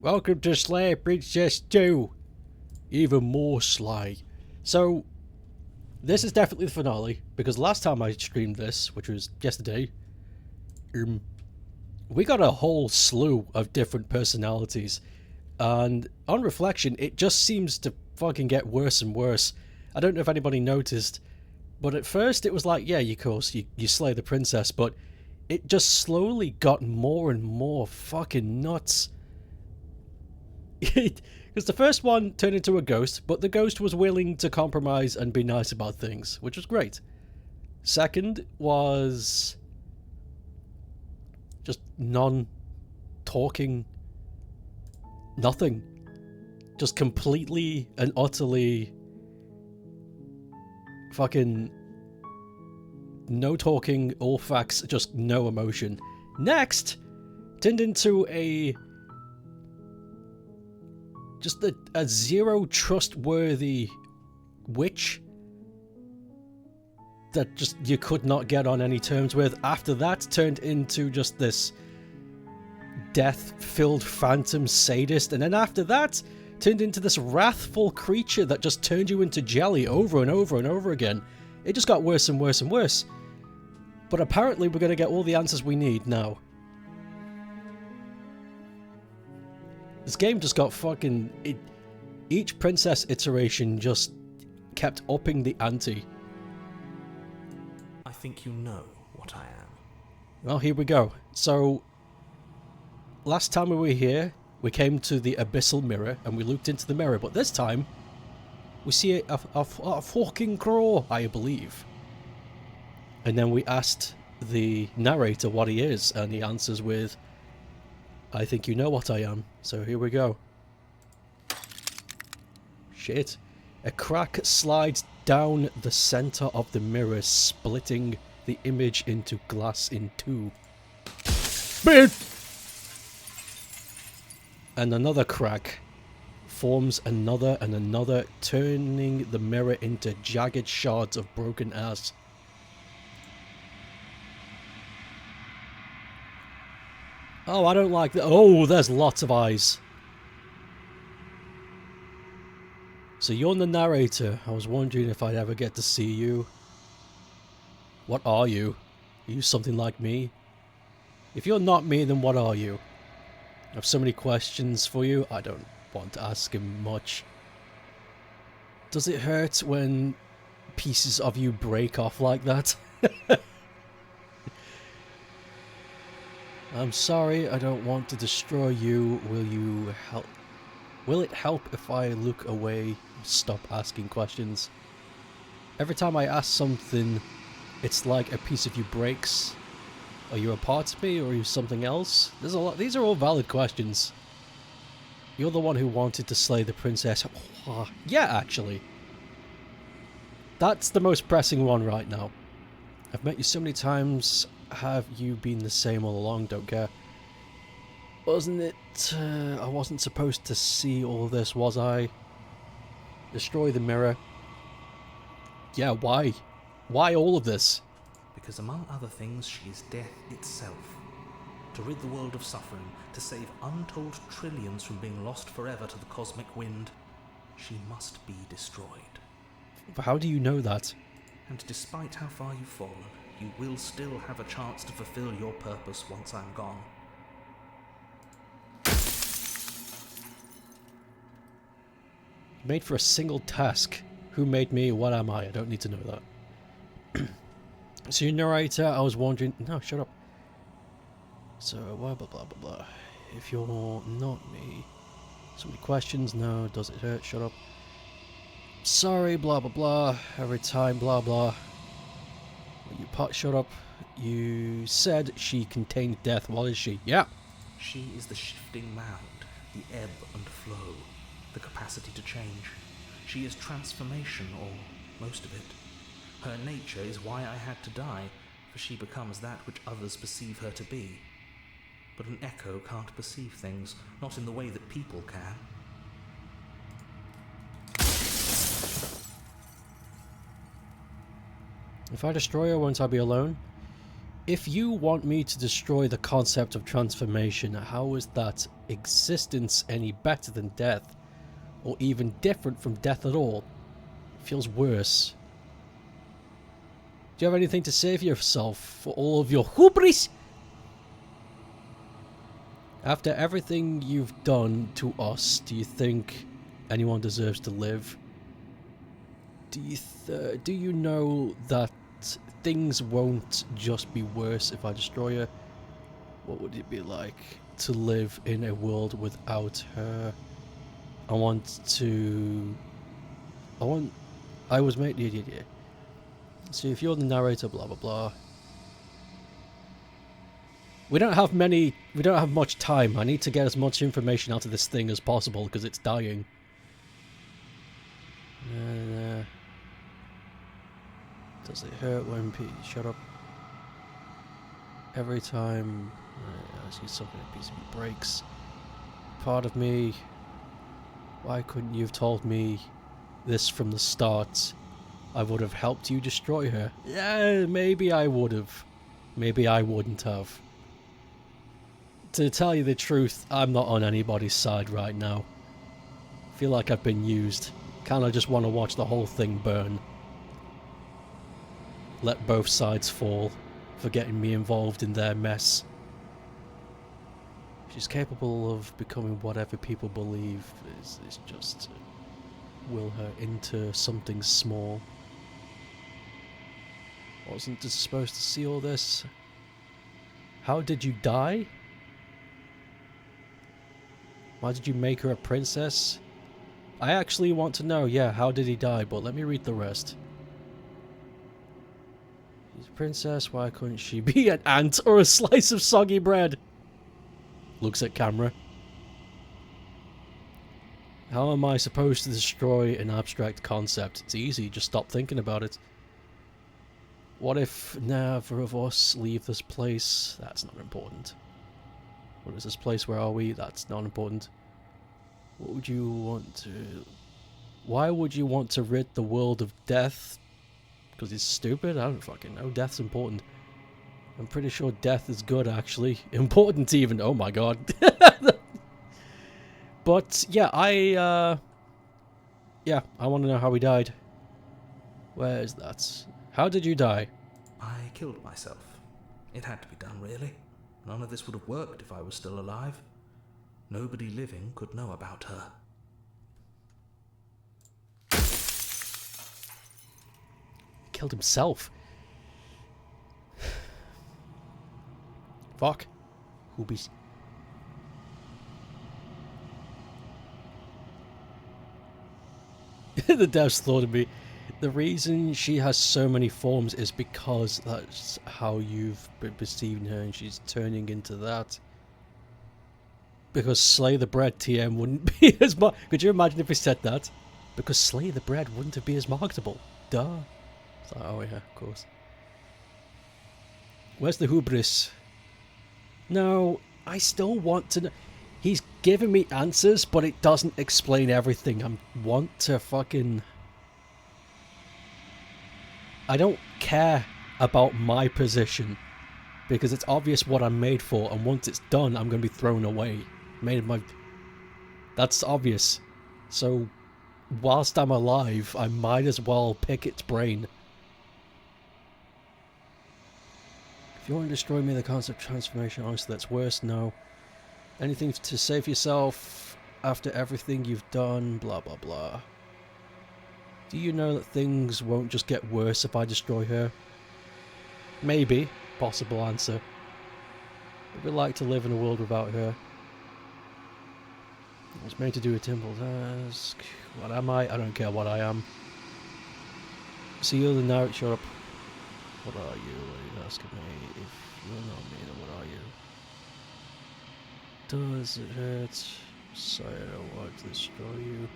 Welcome to Slay Princess 2. Even more Slay. So, this is definitely the finale, because last time I streamed this, which was yesterday, we got a whole slew of different personalities. And on reflection, it just seems to fucking get worse and worse. I don't know if anybody noticed, but at first it was like, yeah, of course, you slay the princess, but it just slowly got more and more fucking nuts. Because the first one turned into a ghost, but the ghost was willing to compromise and be nice about things, which was great. Second was just non-talking, nothing. Just completely and utterly fucking no talking, all facts, just no emotion. Next, turned into just a zero trustworthy witch that just you could not get on any terms with. After that, turned into just this death-filled phantom sadist, and then after that, turned into this wrathful creature that just turned you into jelly over and over and over again. It just got worse and worse and worse. But apparently we're going to get all the answers we need now. This game just got fucking... each princess iteration just kept upping the ante. I think you know what I am. Well, here we go. So, last time we were here, we came to the abyssal mirror and we looked into the mirror, but this time, we see a fucking crow, I believe. And then we asked the narrator what he is, and he answers with, I think you know what I am. So here we go. Shit. A crack slides down the center of the mirror, splitting the image into glass in two. And another crack forms another and another, turning the mirror into jagged shards of broken ass. Oh, I don't like that. Oh, there's lots of eyes. So you're the narrator. I was wondering if I'd ever get to see you. What are you? Are you something like me? If you're not me, then what are you? I have so many questions for you. I don't want to ask him much. Does it hurt when pieces of you break off like that? I'm sorry, I don't want to destroy you. Will you help? Will it help if I look away, stop asking questions? Every time I ask something, it's like a piece of you breaks. Are you a part of me, or are you something else? There's a lot. These are all valid questions. You're the one who wanted to slay the princess. Yeah, actually. That's the most pressing one right now. I've met you so many times. Have you been the same all along? Don't care. Wasn't it... I wasn't supposed to see all this, was I? Destroy the mirror. Yeah, why? Why all of this? Because among other things, she is death itself. To rid the world of suffering, to save untold trillions from being lost forever to the cosmic wind, she must be destroyed. How do you know that? And despite how far you've fallen, you will still have a chance to fulfill your purpose once I'm gone. Made for a single task. Who made me? What am I? I don't need to know that. So you narrator, I was wondering... No, shut up. So, blah, blah, blah, blah, blah. If you're not me... So many questions. No, does it hurt? Shut up. Sorry, blah, blah, blah. Every time, blah, blah. You pot, shut up. You said she contained death. What is she? Yeah. She is the shifting mound, the ebb and flow, the capacity to change. She is transformation, or most of it. Her nature is why I had to die, for she becomes that which others perceive her to be. But an echo can't perceive things, not in the way that people can. If I destroy her, won't I be alone? If you want me to destroy the concept of transformation, how is that existence any better than death? Or even different from death at all? It feels worse. Do you have anything to say for yourself for all of your hubris? After everything you've done to us, do you think anyone deserves to live? Do you know that things won't just be worse if I destroy her? What would it be like to live in a world without her? I was made... Yeah. So if you're the narrator, blah blah blah. We don't have much time. I need to get as much information out of this thing as possible because it's dying. Does it hurt when shut up? Every time I see something, a piece of me breaks. Part of me... Why couldn't you have told me this from the start? I would have helped you destroy her. Yeah, maybe I would have. Maybe I wouldn't have. To tell you the truth, I'm not on anybody's side right now. I feel like I've been used. Kinda just want to watch the whole thing burn. Let both sides fall for getting me involved in their mess. She's capable of becoming whatever people believe is just to will her into something small. Wasn't supposed to see all this. How did you die? Why did you make her a princess? I actually want to know, yeah, how did he die, but let me read the rest. She's a princess, why couldn't she be an ant or a slice of soggy bread? Looks at camera. How am I supposed to destroy an abstract concept? It's easy, just stop thinking about it. What if neither of us leave this place? That's not important. What is this place? Where are we? That's not important. What would you want to... Why would you want to rid the world of death? Because it's stupid? I don't fucking know. Death's important. I'm pretty sure death is good, actually. Important even. Oh my god. But, yeah, I want to know how he died. Where is that? How did you die? I killed myself. It had to be done, really. None of this would have worked if I was still alive. Nobody living could know about her. He killed himself. Fuck. Hoobies. The devs thought of me. The reason she has so many forms is because that's how you've been perceiving her, and she's turning into that. Because Slay the Bread TM wouldn't be as much. Could you imagine if he said that? Because Slay the Bread wouldn't be as marketable. Duh. It's like, oh yeah, of course. Where's the hubris? No, I still want to know. He's giving me answers, but it doesn't explain everything. I want to fucking... I don't care about my position, because it's obvious what I'm made for, and once it's done, I'm going to be thrown away. That's obvious. So, whilst I'm alive, I might as well pick its brain. If you want to destroy me, the concept of transformation, honestly, that's worse. No. Anything to save yourself after everything you've done, blah blah blah. Do you know that things won't just get worse if I destroy her? Maybe. Possible answer. Would we like to live in a world without her? I was made to do a temple task. What am I? I don't care what I am. See you the now. Shut up. What are you? What are you asking me? If you're not me, then what are you? Does it hurt? Sorry, I don't want to destroy you.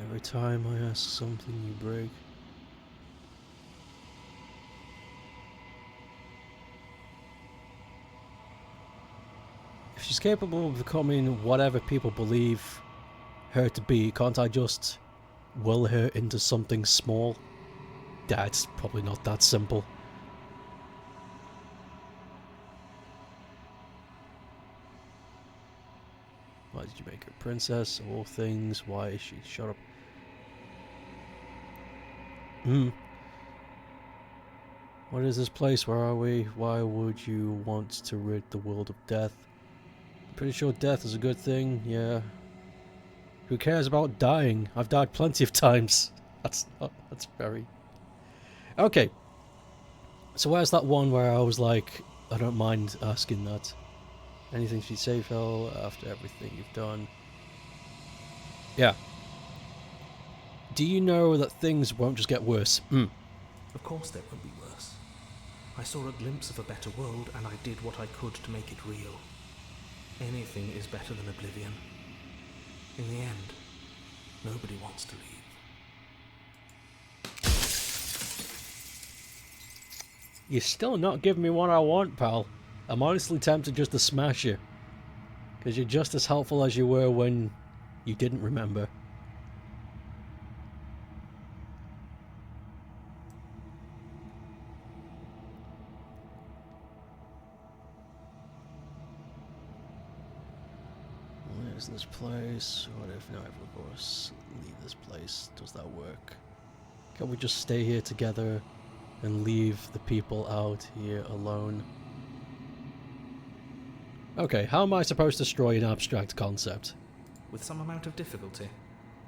Every time I ask something, you break. If she's capable of becoming whatever people believe her to be, can't I just will her into something small? That's probably not that simple. Why did you make her a princess? Of all things, why is she? Shut up. What is this place? Where are we? Why would you want to rid the world of death? I'm pretty sure death is a good thing, yeah. Who cares about dying? I've died plenty of times. That's very... Okay. So where's that one where I was like, I don't mind asking that. Anything she'd say, Phil, after everything you've done. Yeah. Do you know that things won't just get worse? Of course they won't be worse. I saw a glimpse of a better world, and I did what I could to make it real. Anything is better than oblivion. In the end, nobody wants to leave. You're still not giving me what I want, pal. I'm honestly tempted just to smash you. Because you're just as helpful as you were when you didn't remember. Where's this place? What if neither of us leave this place? Does that work? Can't we just stay here together and leave the people out here alone? Okay, how am I supposed to destroy an abstract concept? With some amount of difficulty.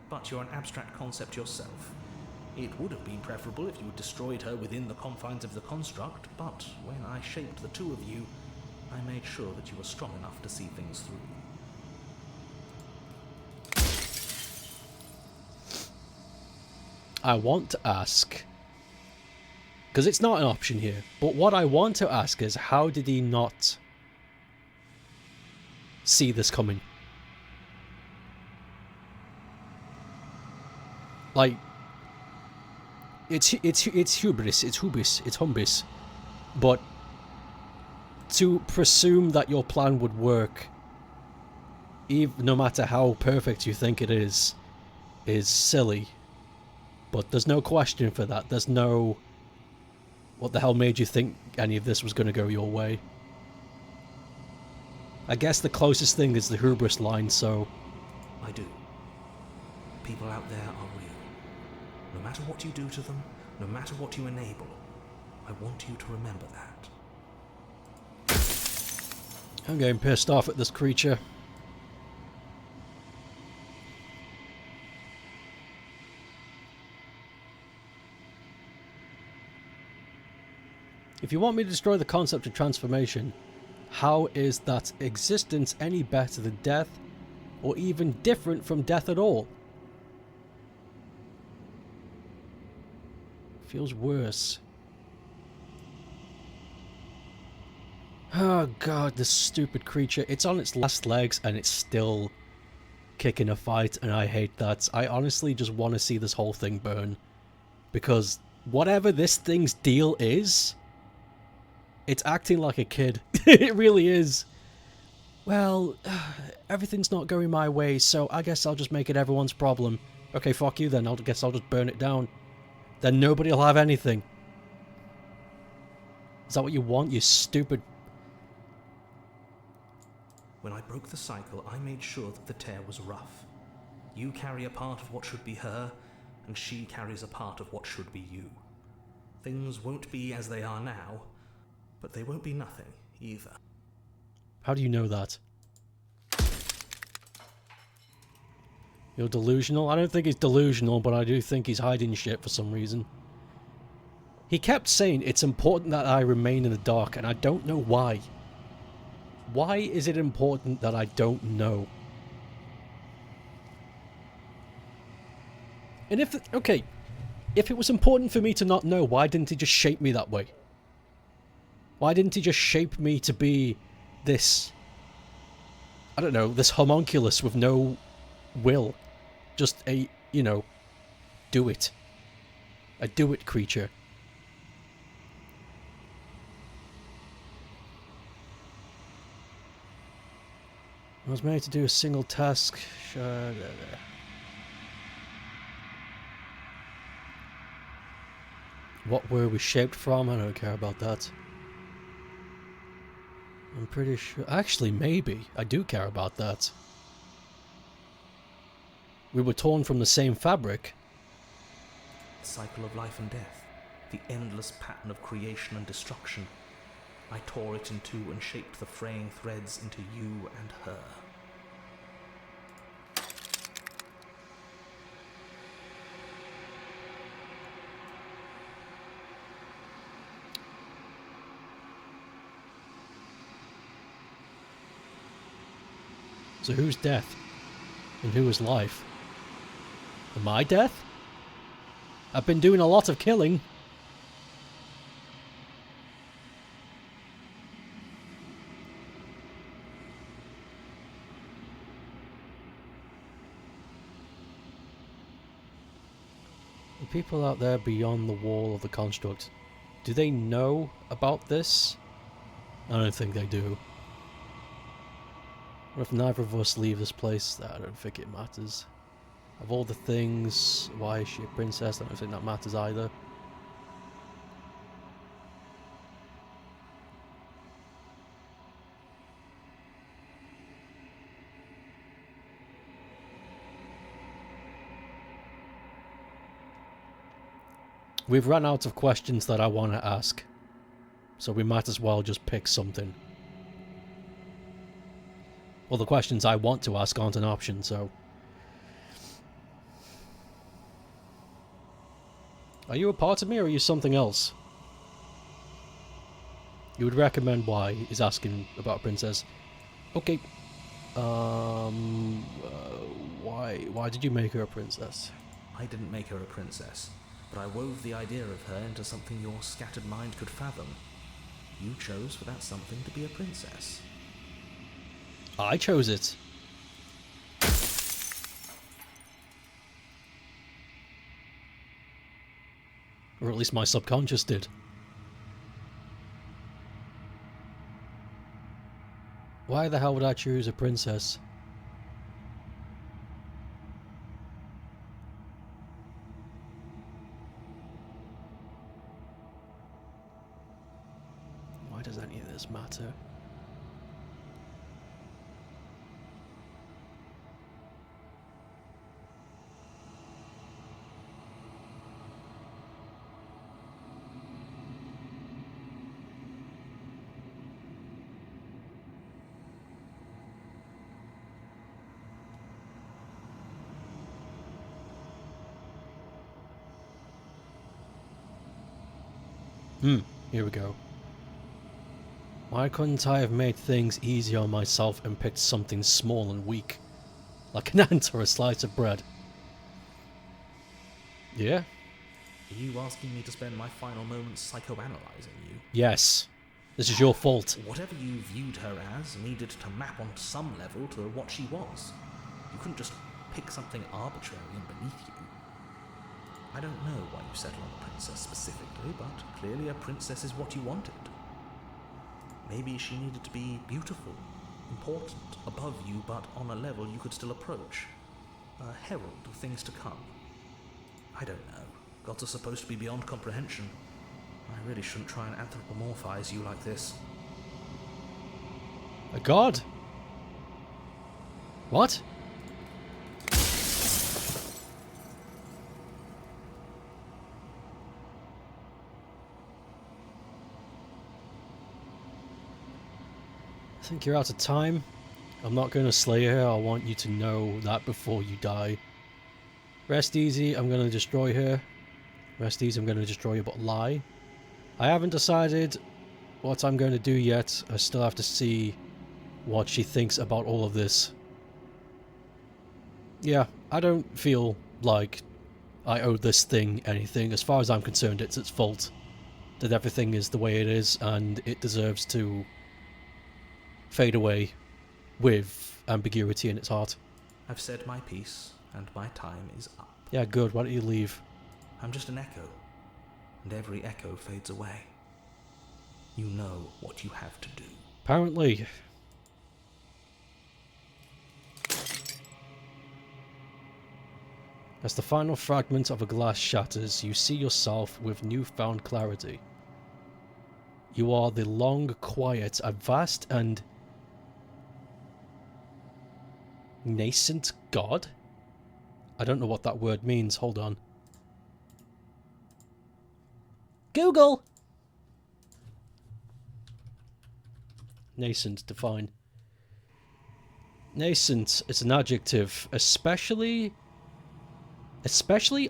But you're an abstract concept yourself. It would have been preferable if you had destroyed her within the confines of the construct, but when I shaped the two of you, I made sure that you were strong enough to see things through. I want to ask, because it's not an option here, but what I want to ask is, how did he not see this coming? Like, it's hubris, it's humbis, but to presume that your plan would work, even no matter how perfect you think it is silly. But there's no question for that. There's no... What the hell made you think any of this was going to go your way? I guess the closest thing is the hubris line, so... I do. People out there are real. No matter what you do to them, no matter what you enable, I want you to remember that. I'm getting pissed off at this creature. If you want me to destroy the concept of transformation, how is that existence any better than death, or even different from death at all? Feels worse. Oh god, this stupid creature. It's on its last legs and it's still kicking a fight, and I hate that. I honestly just want to see this whole thing burn. Because whatever this thing's deal is... It's acting like a kid. It really is. Well, everything's not going my way, so I guess I'll just make it everyone's problem. Okay, fuck you then. I guess I'll just burn it down. Then nobody will have anything. Is that what you want, you stupid... When I broke the cycle, I made sure that the tear was rough. You carry a part of what should be her, and she carries a part of what should be you. Things won't be as they are now, but they won't be nothing, either. How do you know that? You're delusional? I don't think he's delusional, but I do think he's hiding shit for some reason. He kept saying it's important that I remain in the dark, and I don't know why. Why is it important that I don't know? And if... Okay, if it was important for me to not know, why didn't he just shape me that way? Why didn't he just shape me to be this... I don't know, this homunculus with no will? Just a, you know, do it. A do-it creature. I was made to do a single task. What were we shaped from? I don't care about that. I'm pretty sure... Actually, maybe. I do care about that. We were torn from the same fabric. The cycle of life and death. The endless pattern of creation and destruction. I tore it in two and shaped the fraying threads into you and her. So who's death? And who is life? Am I death? I've been doing a lot of killing. The people out there beyond the wall of the construct, do they know about this? I don't think they do. What if neither of us leave this place? I don't think it matters. Of all the things, why is she a princess? I don't think that matters either. We've run out of questions that I want to ask, so we might as well just pick something. Well, the questions I want to ask aren't an option, so... Are you a part of me, or are you something else? You would recommend why is asking about a princess. Okay. Why did you make her a princess? I didn't make her a princess, but I wove the idea of her into something your scattered mind could fathom. You chose for that something to be a princess. I chose it. Or at least my subconscious did. Why the hell would I choose a princess? Why does any of this matter? Here we go. Why couldn't I have made things easier on myself and picked something small and weak? Like an ant or a slice of bread? Yeah? Are you asking me to spend my final moments psychoanalyzing you? Yes. This is your fault. Whatever you viewed her as needed to map on some level to what she was. You couldn't just pick something arbitrary and beneath you. I don't know why you settled on a princess specifically, but clearly a princess is what you wanted. Maybe she needed to be beautiful, important, above you, but on a level you could still approach. A herald of things to come. I don't know. Gods are supposed to be beyond comprehension. I really shouldn't try and anthropomorphize you like this. A god? What? I think you're out of time. I'm not going to slay her. I want you to know that before you die. Rest easy. I'm going to destroy her. Rest easy. I'm going to destroy her, but lie. I haven't decided what I'm going to do yet. I still have to see what she thinks about all of this. Yeah, I don't feel like I owe this thing anything. As far as I'm concerned, it's its fault that everything is the way it is, and it deserves to fade away with ambiguity in its heart. I've said my piece, and my time is up. Yeah, good. Why don't you leave? I'm just an echo, and every echo fades away. You know what you have to do. Apparently. As the final fragment of a glass shatters, you see yourself with newfound clarity. You are the long, quiet, a vast and nascent god? I don't know what that word means. Hold on. Google! Nascent, define. Nascent is an adjective, especially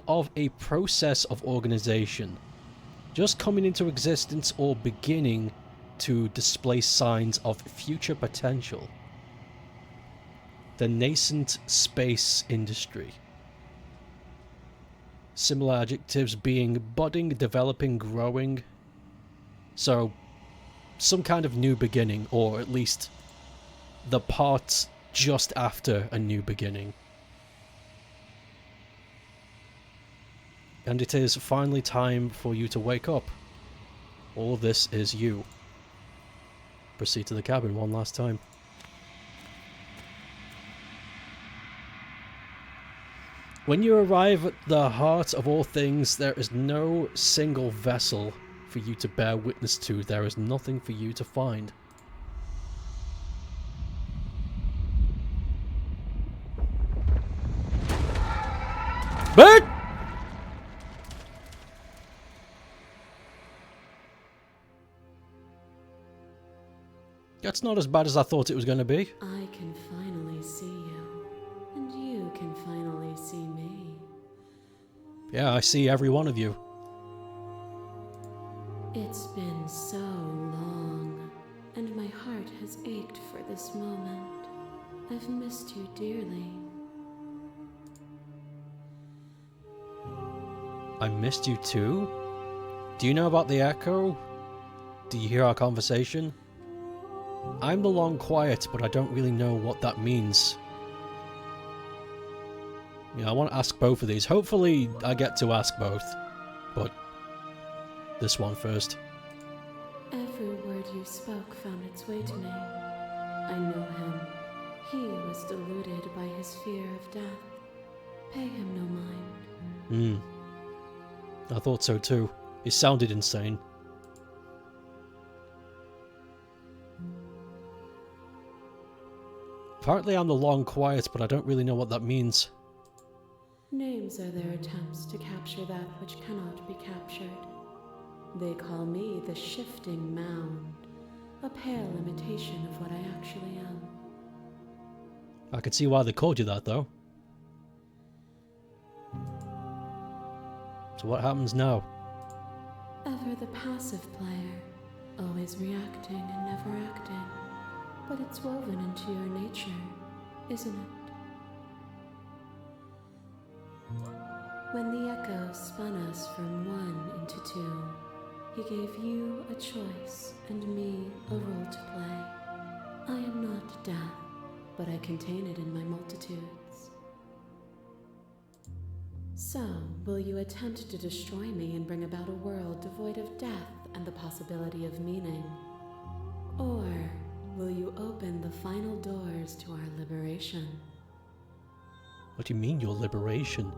of a process of organization, just coming into existence or beginning to display signs of future potential. The nascent space industry. Similar adjectives being budding, developing, growing. So, some kind of new beginning, or at least the part just after a new beginning. And it is finally time for you to wake up. All of this is you. Proceed to the cabin one last time. When you arrive at the heart of all things, there is no single vessel for you to bear witness to. There is nothing for you to find. Bird! That's not as bad as I thought it was going to be. I can finally see you, and you can finally see me. Yeah, I see every one of you. It's been so long, and my heart has ached for this moment. I've missed you dearly. I missed you too? Do you know about the echo? Do you hear our conversation? I'm the long quiet, but I don't really know what that means. Yeah, I want to ask both of these. Hopefully I get to ask both. But this one first. Every word you spoke found its way to me. I know him. He was deluded by his fear of death. Pay him no mind. I thought so too. He sounded insane. Apparently I'm the long quiet, but I don't really know what that means. Names are their attempts to capture that which cannot be captured. They call me the shifting mound, a pale imitation of what I actually am. I can see why they called you that, though. So what happens now? Ever the passive player, always reacting and never acting. But it's woven into your nature, isn't it? When the echo spun us from one into two, he gave you a choice and me a role to play. I am not death, but I contain it in my multitudes. So, will you attempt to destroy me and bring about a world devoid of death and the possibility of meaning? Or will you open the final doors to our liberation? What do you mean, your liberation?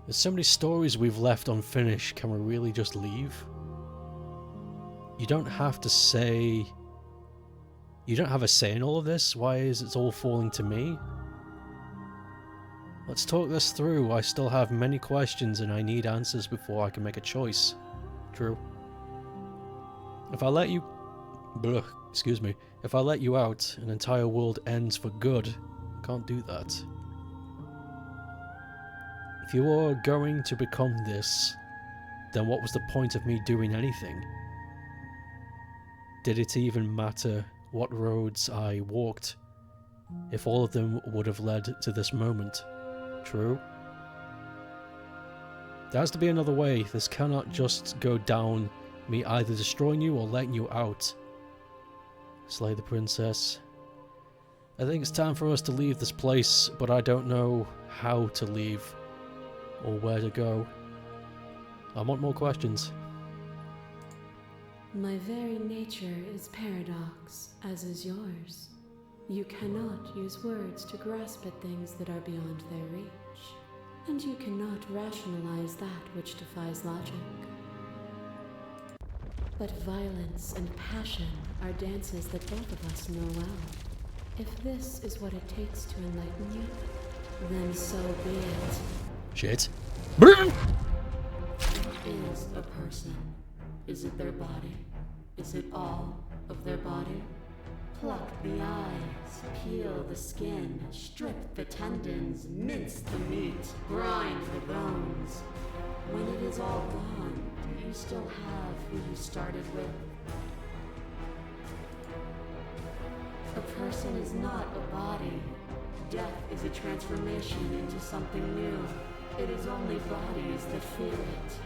There's so many stories we've left unfinished. Can we really just leave? You don't have to say... You don't have a say in all of this? Why is it all falling to me? Let's talk this through. I still have many questions and I need answers before I can make a choice. True. If I let you... excuse me. If I let you out, an entire world ends for good. I can't do that. If you are going to become this, then what was the point of me doing anything? Did it even matter what roads I walked, if all of them would have led to this moment? True. There has to be another way. This cannot just go down me either destroying you or letting you out. Slay the princess. I think it's time for us to leave this place, but I don't know how to leave or where to go. I want more questions. My very nature is paradox, as is yours. You cannot use words to grasp at things that are beyond their reach, and you cannot rationalize that which defies logic. But violence and passion are dances that both of us know well. If this is what it takes to enlighten you, then so be it. Shit. What is a person? Is it their body? Is it all of their body? Pluck the eyes, peel the skin, strip the tendons, mince the meat, grind the bones. When it is all gone, do you still have who you started with? A person is not a body. Death is a transformation into something new. It is only bodies that feel it.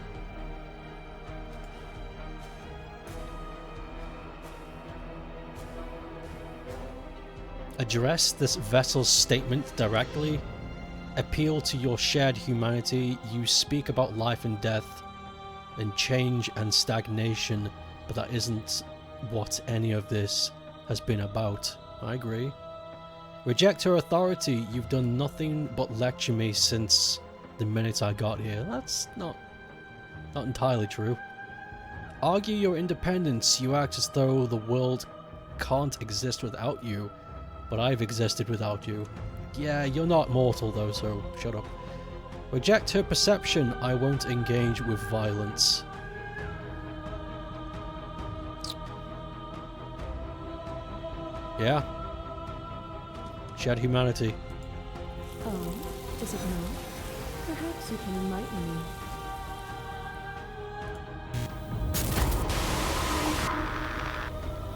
Address this vessel's statement directly. Appeal to your shared humanity. You speak about life and death and change and stagnation, but that isn't what any of this has been about. I agree. Reject her authority. You've done nothing but lecture me since the minute I got here. That's not entirely true. Argue your independence. You act as though the world can't exist without you, but I've existed without you. Yeah, you're not mortal though, so shut up. Reject her perception. I won't engage with violence. Yeah. Shared humanity. Oh, is it not? Perhaps you can enlighten me.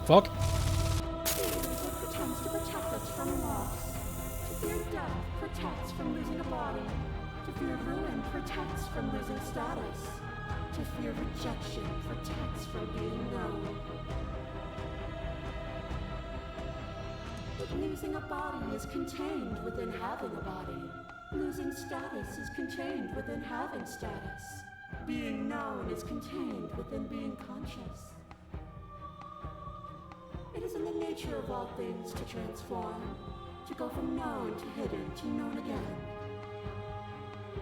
Fuck. It pretends to protect us from loss. To fear death protects from losing a body. To fear ruin protects from losing status. To fear rejection protects from being known. But losing a body is contained within having a body. Losing status is contained within having status. Being known is contained within being conscious. It is in the nature of all things to transform, to go from known to hidden to known again.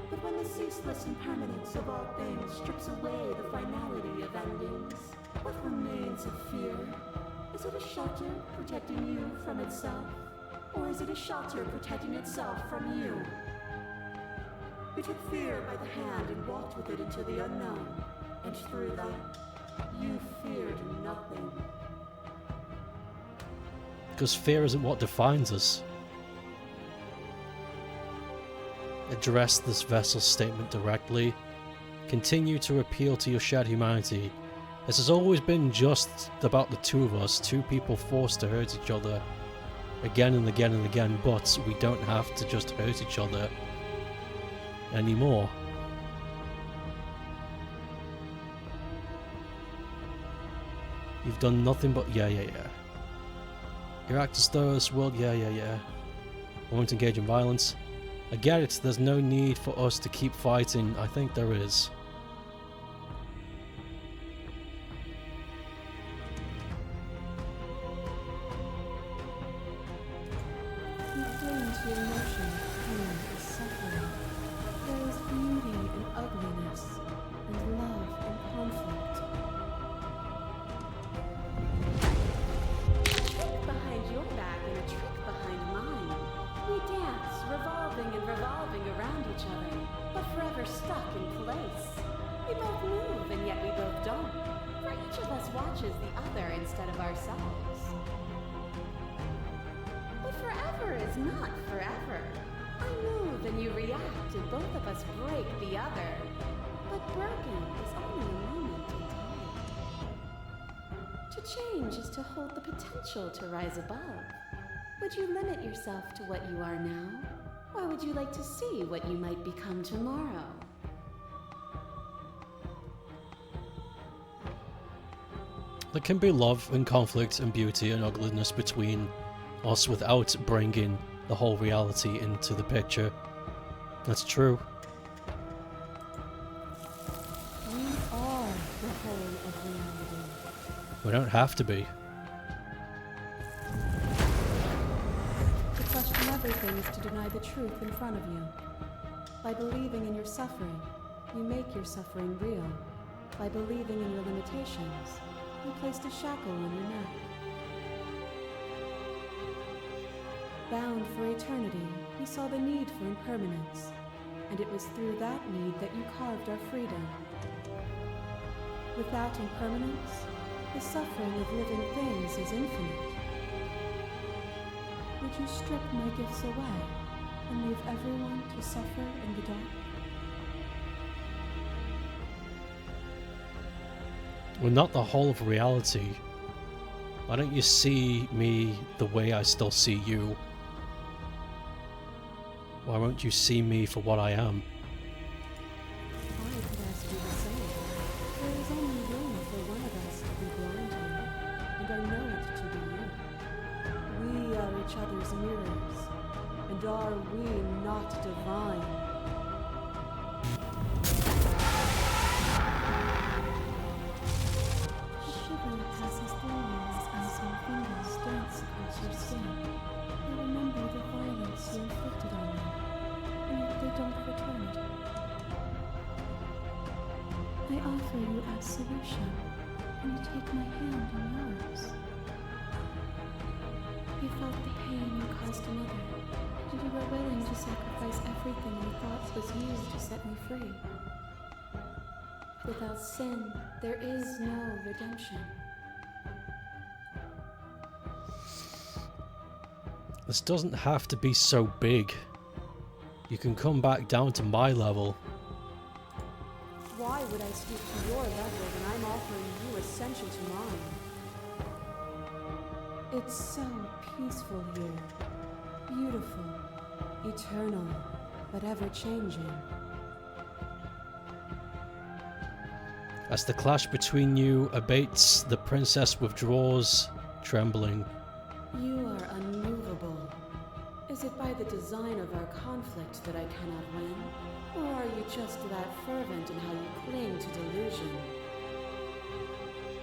But when the ceaseless impermanence of all things strips away the finality of endings, what remains of fear? Is it a shelter protecting you from itself? Or is it a shelter protecting itself from you? You took fear by the hand and walked with it into the unknown, and through that, you feared nothing. Because fear isn't what defines us. Address this vessel's statement directly. Continue to appeal to your shared humanity. This has always been just about the two of us, two people forced to hurt each other again and again and again, but we don't have to just hurt each other anymore. You've done nothing but yeah. You act as though this world, yeah. I won't engage in violence. I get it, there's no need for us to keep fighting. I think there is. You cling to your notion of pain is suffering. There is beauty in ugliness, and love in conflict. A trick behind your back and a trick behind mine. We dance, revolving and revolving around each other, but forever stuck in place. We both move, and yet we both don't. For each of us watches the other instead of ourselves. But forever is not forever. I move and you react, and both of us break the other. But broken is only a moment in time. To change is to hold the potential to rise above. Would you limit yourself to what you are now? Or would you like to see what you might become tomorrow? There can be love and conflict and beauty and ugliness between us without bringing the whole reality into the picture. That's true. We are the whole of reality. We don't have to be. other things to deny the truth in front of you. By believing in your suffering, you make your suffering real. By believing in your limitations, you placed a shackle on your neck. Bound for eternity, we saw the need for impermanence, and it was through that need that you carved our freedom. Without impermanence, the suffering of living things is infinite. Would you strip my gifts away and leave everyone to suffer in the dark? Well, not the whole of reality. Why don't you see me the way I still see you? Why won't you see me for what I am? I could ask you the same. There is only room for one of us to be blind to you, and I know it to be you. We are each other's mirrors, and are we not divine? A shiver passes through you as icy fingers dance across your skin. They remember the violence you inflicted on them, and yet they don't return it. I offer you absolution, and you take my hand in yours. You felt the pain you caused another, and you were willing to sacrifice everything you thought was used to set me free. Without sin, there is no redemption. This doesn't have to be so big. You can come back down to my level. Why would I stoop to your level when I'm offering you ascension to mine? It's so peaceful here. Beautiful, eternal, but ever-changing. As the clash between you abates, the princess withdraws, trembling. You are unmovable. Is it by the design of our conflict that I cannot win? Or are you just that fervent in how you cling to delusion?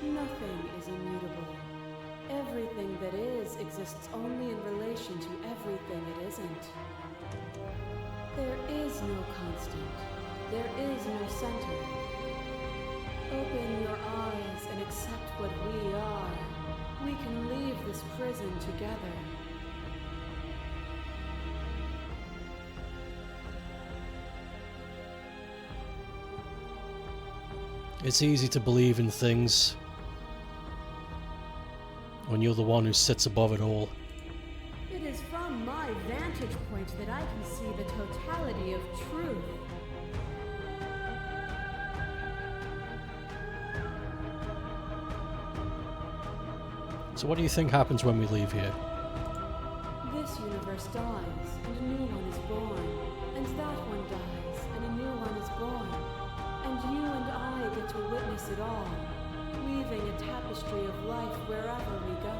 Nothing is immutable. Everything that is exists only in relation to everything it isn't. There is no constant. There is no center. Open your eyes and accept what we are. We can leave this prison together. It's easy to believe in things when you're the one who sits above it all. It is from my vantage point that I can see the totality of truth. So what do you think happens when we leave here? This universe dies, and a new one is born. And that one dies, and a new one is born. And you and I get to witness it all, weaving a tapestry of life wherever we go.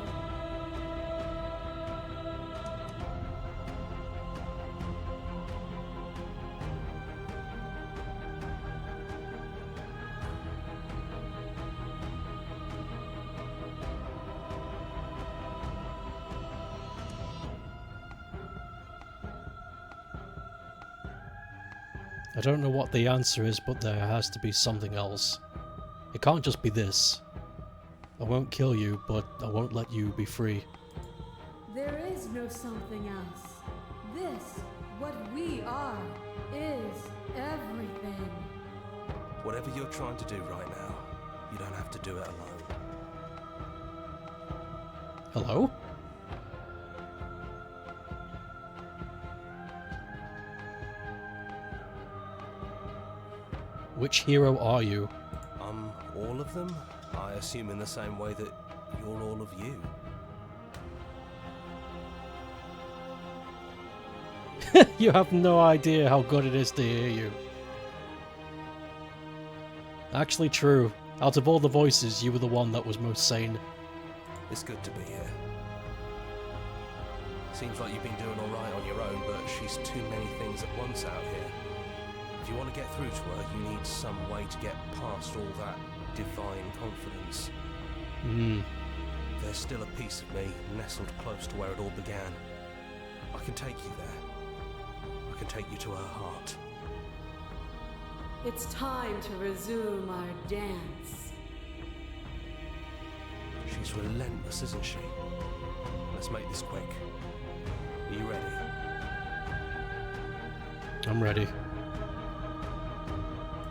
I don't know what the answer is, but there has to be something else. It can't just be this. I won't kill you, but I won't let you be free. There is no something else. This, what we are, is everything. Whatever you're trying to do right now, you don't have to do it alone. Hello? Which hero are you? All of them? I assume in the same way that you're all of you. You have no idea how good it is to hear you. Actually true. Out of all the voices, you were the one that was most sane. It's good to be here. Seems like you've been doing alright on your own, but she's too many things at once out here. If you want to get through to her, you need some way to get past all that divine confidence. There's still a piece of me nestled close to where it all began. I can take you there. I can take you to her heart. It's time to resume our dance. She's relentless, isn't she? Let's make this quick. Are you ready? I'm ready.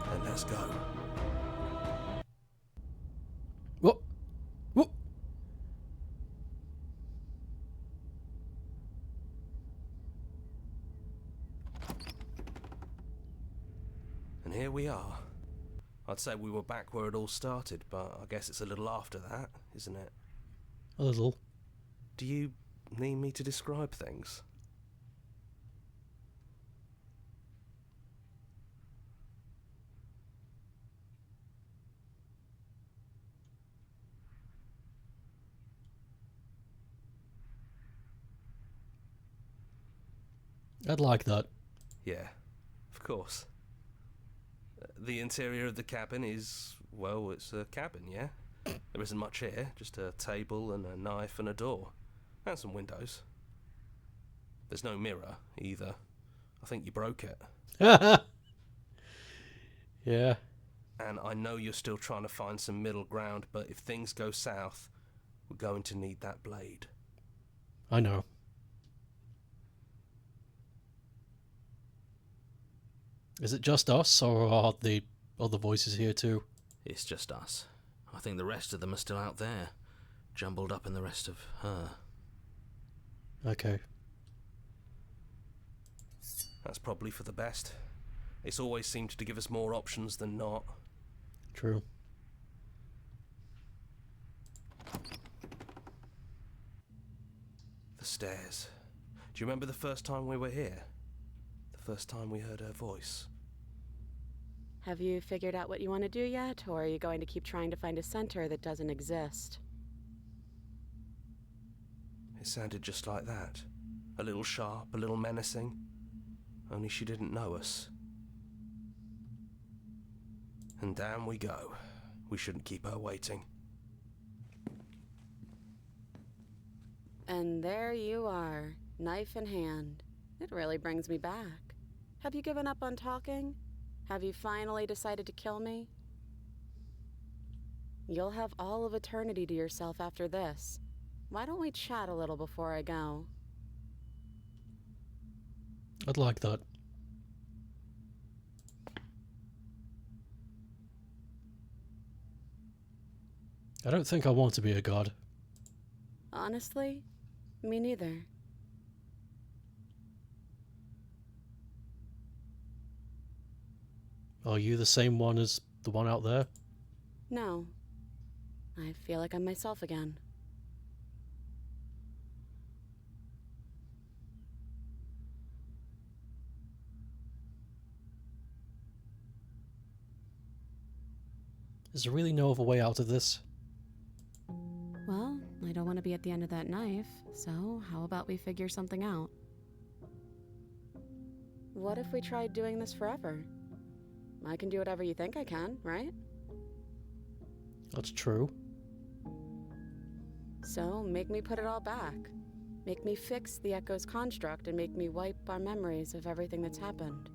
Then let's go. What? What? And here we are. I'd say we were back where it all started, but I guess it's a little after that, isn't it? A little. Do you need me to describe things? I'd like that. Yeah, of course. The interior of the cabin is, well, it's a cabin, yeah? There isn't much here, just a table and a knife and a door. And some windows. There's no mirror, either. I think you broke it. Yeah. And I know you're still trying to find some middle ground, but if things go south, we're going to need that blade. I know. Is it just us, or are the other voices here too? It's just us. I think the rest of them are still out there, jumbled up in the rest of her. Okay. That's probably for the best. It's always seemed to give us more options than not. True. The stairs. Do you remember the first time we were here? The first time we heard her voice? Have you figured out what you want to do yet, or are you going to keep trying to find a center that doesn't exist? It sounded just like that. A little sharp, a little menacing. Only she didn't know us. And down we go. We shouldn't keep her waiting. And there you are, knife in hand. It really brings me back. Have you given up on talking? Have you finally decided to kill me? You'll have all of eternity to yourself after this. Why don't we chat a little before I go? I'd like that. I don't think I want to be a god. Honestly, me neither. Are you the same one as the one out there? No. I feel like I'm myself again. Is there really no other way out of this? Well, I don't want to be at the end of that knife, so how about we figure something out? What if we tried doing this forever? I can do whatever you think I can, right? That's true. So, make me put it all back. Make me fix the Echo's construct and make me wipe our memories of everything that's happened.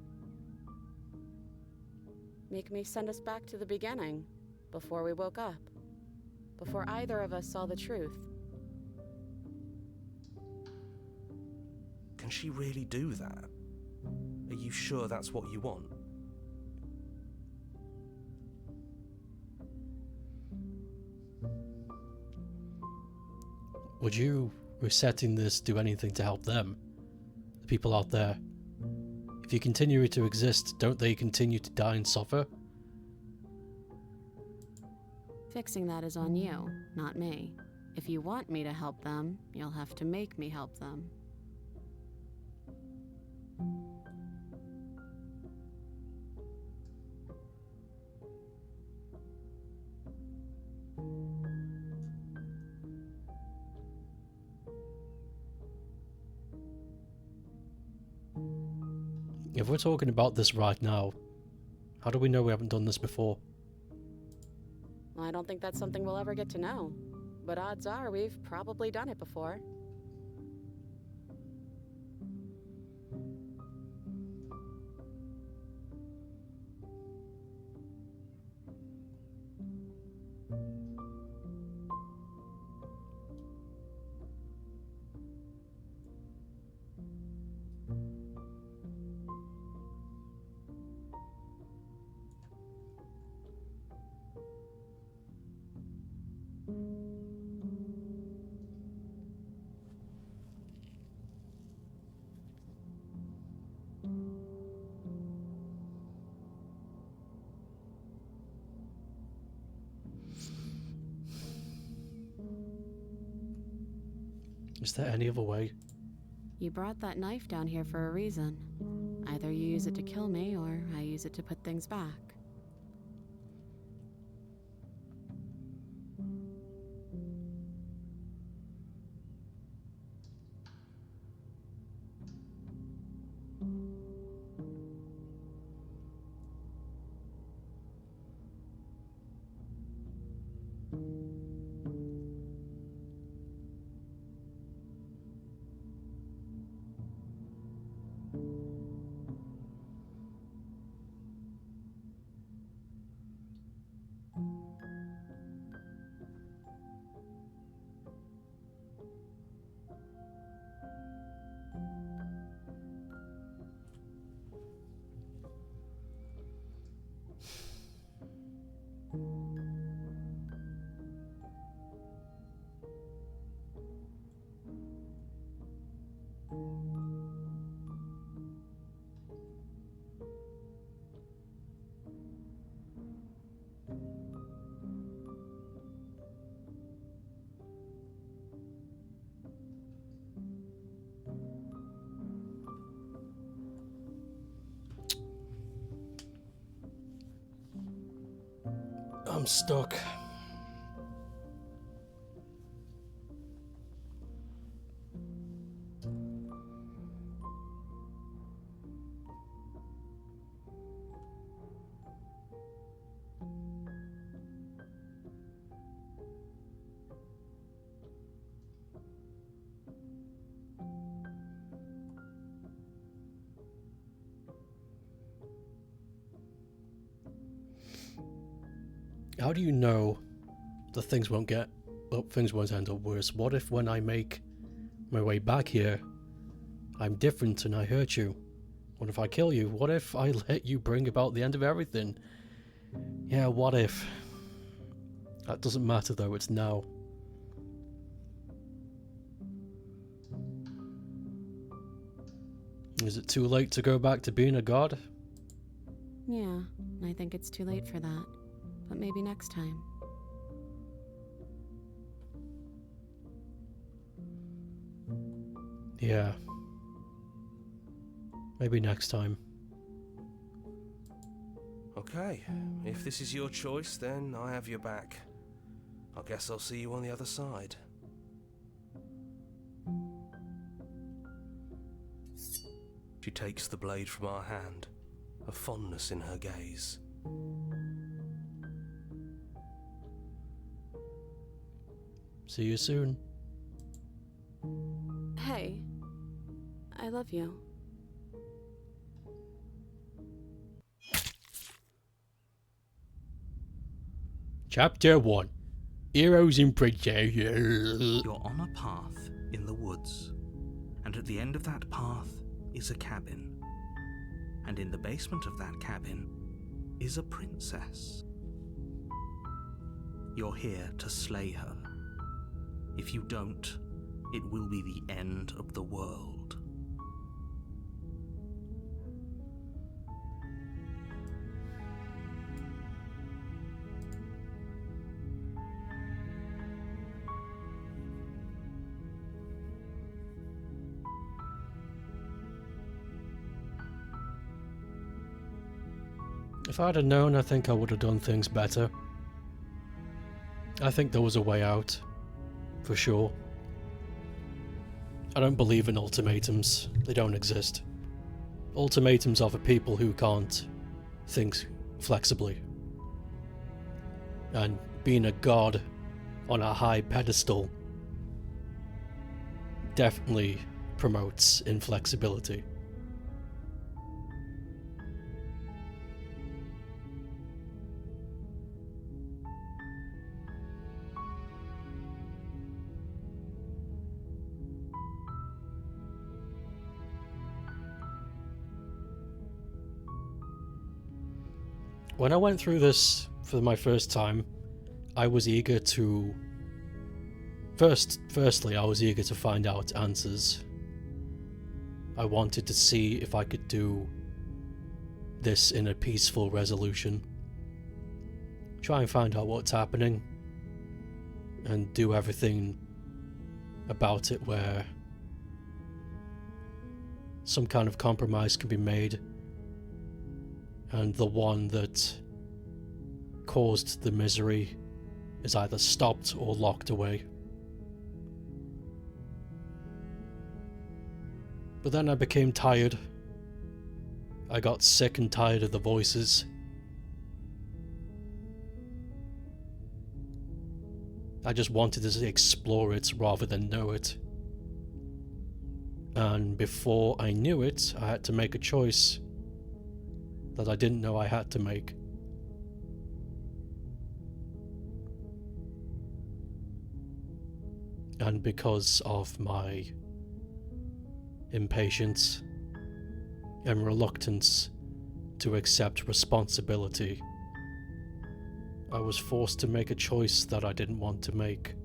Make me send us back to the beginning, before we woke up. Before either of us saw the truth. Can she really do that? Are you sure that's what you want? Would you resetting this do anything to help them? The people out there? If you continue to exist, don't they continue to die and suffer? Fixing that is on you, not me. If you want me to help them, you'll have to make me help them. If we're talking about this right now, how do we know we haven't done this before? I don't think that's something we'll ever get to know, but odds are we've probably done it before. Is there any other way? You brought that knife down here for a reason. Either you use it to kill me, or I use it to put things back. I'm stuck. How do you know that things won't end up worse? What if when I make my way back here, I'm different and I hurt you? What if I kill you? What if I let you bring about the end of everything? Yeah, what if? That doesn't matter though, it's now. Is it too late to go back to being a god? Yeah, I think it's too late for that. But maybe next time. Yeah. Maybe next time. Okay, if this is your choice, then I have your back. I guess I'll see you on the other side. She takes the blade from our hand, a fondness in her gaze. See you soon. Hey, I love you. Chapter 1. Heroes in Princess. You're on a path in the woods, and at the end of that path is a cabin. And in the basement of that cabin is a princess. You're here to slay her. If you don't, it will be the end of the world. If I'd have known, I think I would have done things better. I think there was a way out. For sure. I don't believe in ultimatums. They don't exist. Ultimatums are for people who can't think flexibly. And being a god on a high pedestal definitely promotes inflexibility. When I went through this for my first time, I was eager to... Firstly, I was eager to find out answers. I wanted to see if I could do this in a peaceful resolution. Try and find out what's happening, and do everything about it where some kind of compromise can be made, and the one that caused the misery is either stopped or locked away. But then I became tired. I got sick and tired of the voices. I just wanted to explore it rather than know it. And before I knew it, I had to make a choice that I didn't know I had to make. And because of my impatience and reluctance to accept responsibility, I was forced to make a choice that I didn't want to make.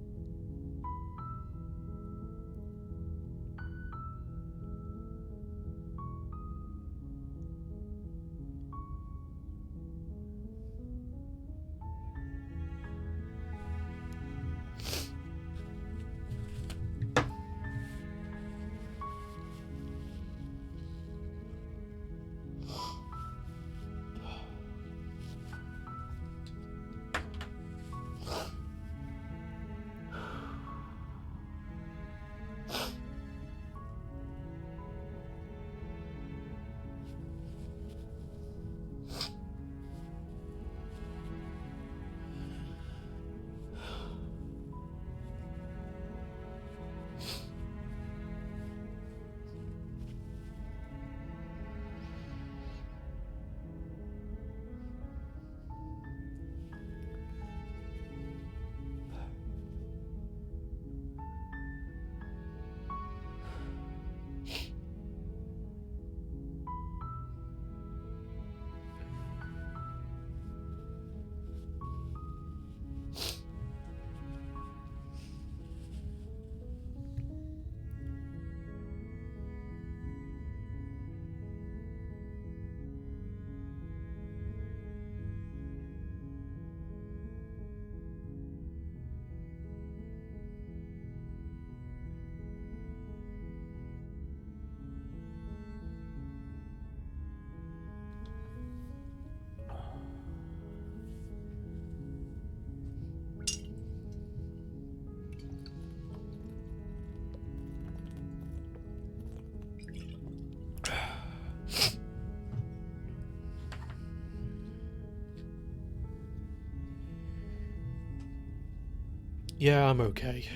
Yeah, I'm okay.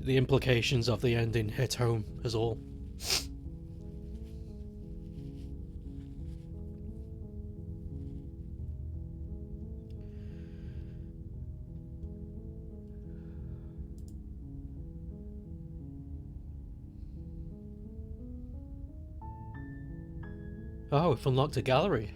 The implications of the ending hit home is all. Oh, we've unlocked a gallery.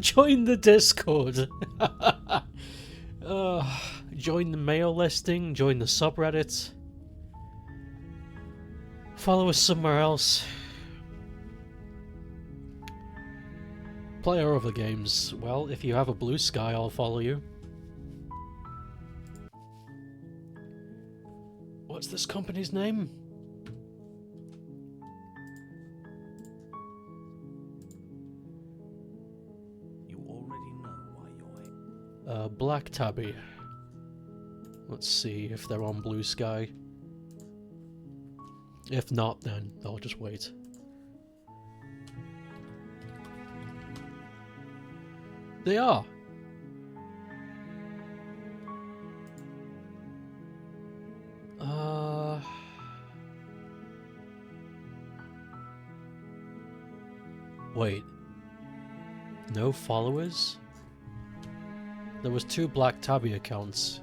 Join the Discord. Join the mail listing, join the subreddit. Follow us somewhere else. Play our other games. Well, if you have a BlueSky, I'll follow you. What's this company's name? You already know why you're here. Black Tabby. Let's see if they're on BlueSky. If not, then I'll just wait. They are. Wait. No followers? There was 2 Black Tabby accounts.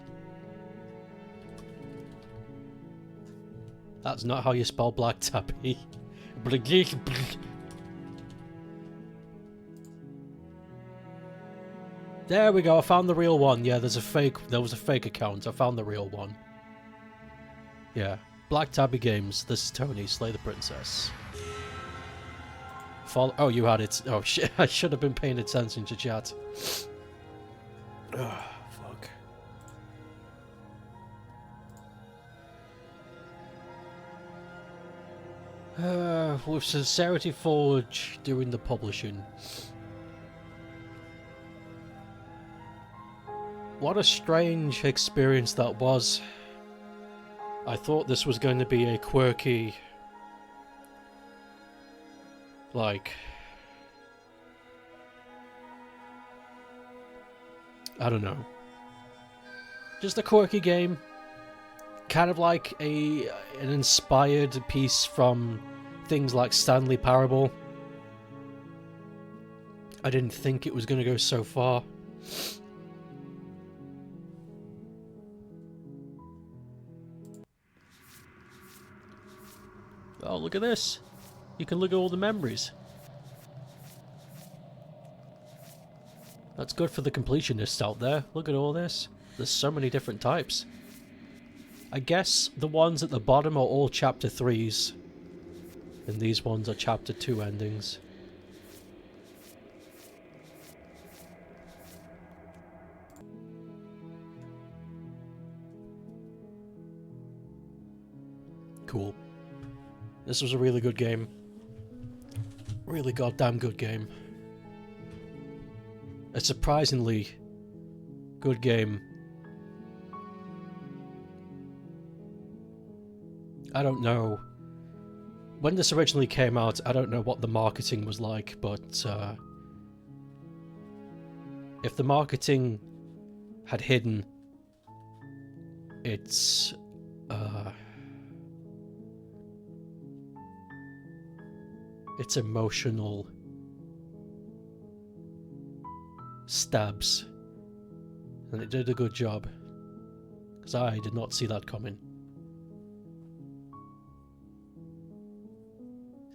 That's not how you spell Black Tabby. There we go, I found the real one. Yeah, there was a fake account. I found the real one. Yeah. Black Tabby Games. This is Tony, Slay the Princess. Oh, you had it. Oh shit! I should have been paying attention to chat. Ugh, fuck. With Sincerity Forge doing the publishing. What a strange experience that was. I thought this was going to be a quirky, like, I don't know, just a quirky game, kind of like an inspired piece from things like Stanley Parable. I didn't think it was going to go so far. Oh, look at this. You can look at all the memories. That's good for the completionists out there. Look at all this. There's so many different types. I guess the ones at the bottom are all chapter 3s. And these ones are chapter 2 endings. Cool. This was a really good game. Really goddamn good game. A surprisingly good game. I don't know. When this originally came out, I don't know what the marketing was like, but if the marketing had hidden its emotional stabs, and it did a good job, because I did not see that coming.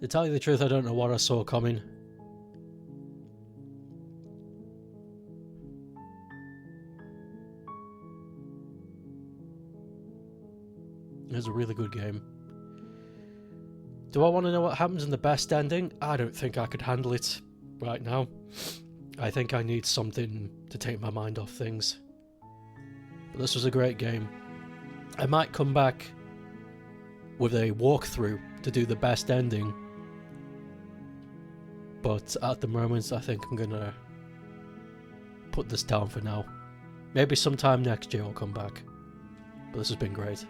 To tell you the truth, I don't know what I saw coming. It was a really good game. Do I want to know what happens in the best ending? I don't think I could handle it right now. I think I need something to take my mind off things. But this was a great game. I might come back with a walkthrough to do the best ending. But at the moment, I think I'm gonna put this down for now. Maybe sometime next year I'll come back. But this has been great.